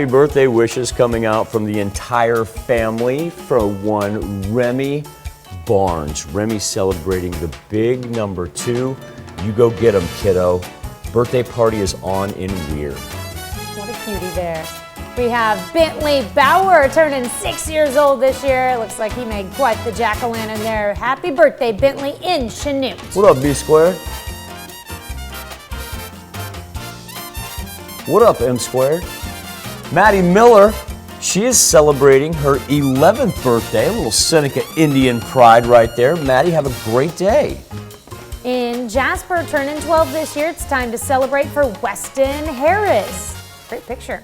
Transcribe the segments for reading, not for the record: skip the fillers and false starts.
Happy birthday wishes coming out from the entire family for one Remy Barnes. Remy celebrating the big number 2. You go get him, kiddo. Birthday party is on in Weir. What a cutie there. We have Bentley Bauer turning 6 years old this year. Looks like he made quite the jack-o'-lantern there. Happy birthday, Bentley in Chanute. What up, B Squared? What up, M Squared? Maddie Miller, she is celebrating her 11th birthday. A little Seneca Indian pride right there. Maddie, have a great day. In Jasper, turning 12 this year, it's time to celebrate for Weston Harris. Great picture.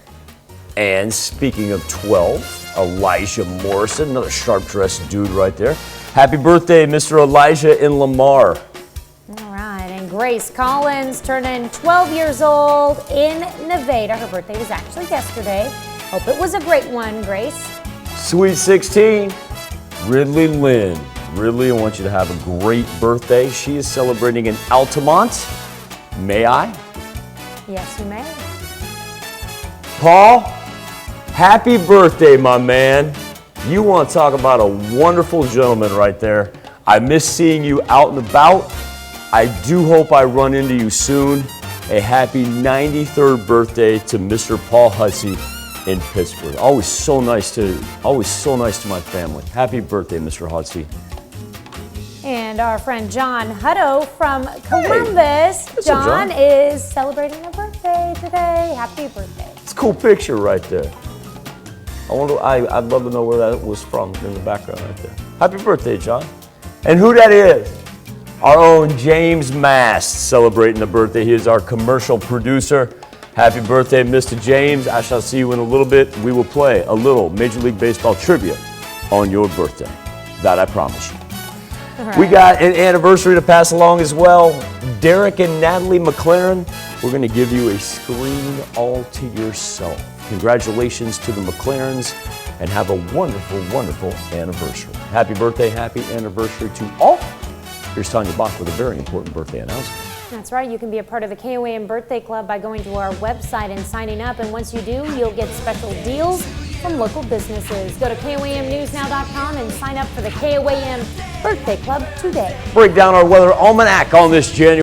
And speaking of 12, Elijah Morrison, another sharp-dressed dude right there. Happy birthday, Mr. Elijah in Lamar. All right, and Grace Collins turning 12 years old in Nevada. Her birthday was actually yesterday. Hope it was a great one, Grace. Sweet 16, Ridley Lynn. Ridley, I want you to have a great birthday. She is celebrating in Altamont. May I? Yes, you may. Paul, happy birthday, my man. You want to talk about a wonderful gentleman right there. I miss seeing you out and about. I do hope I run into you soon. A happy 93rd birthday to Mr. Paul Hussey in Pittsburgh. Always so nice to my family. Happy birthday, Mr. Hussey. And our friend John Hutto from Columbus. What's up, John John? is celebrating a birthday today. Happy birthday. It's a cool picture right there. I'd love to know where that was from in the background right there. Happy birthday, John. And who that is? Our own James Mast celebrating the birthday. He is our commercial producer. Happy birthday, Mr. James. I shall see you in a little bit. We will play a little Major League Baseball trivia on your birthday. That I promise you. Right. We got an anniversary to pass along as well. Derek and Natalie McLaren, we're going to give you a screen all to yourself. Congratulations to the McLarens and have a wonderful, wonderful anniversary. Happy birthday, happy anniversary to all. Here's Tanya Bach with a very important birthday announcement. That's right. You can be a part of the KOAM Birthday Club by going to our website and signing up. And once you do, you'll get special deals from local businesses. Go to KOAMnewsnow.com and sign up for the KOAM Birthday Club today. Break down our weather almanac on this January.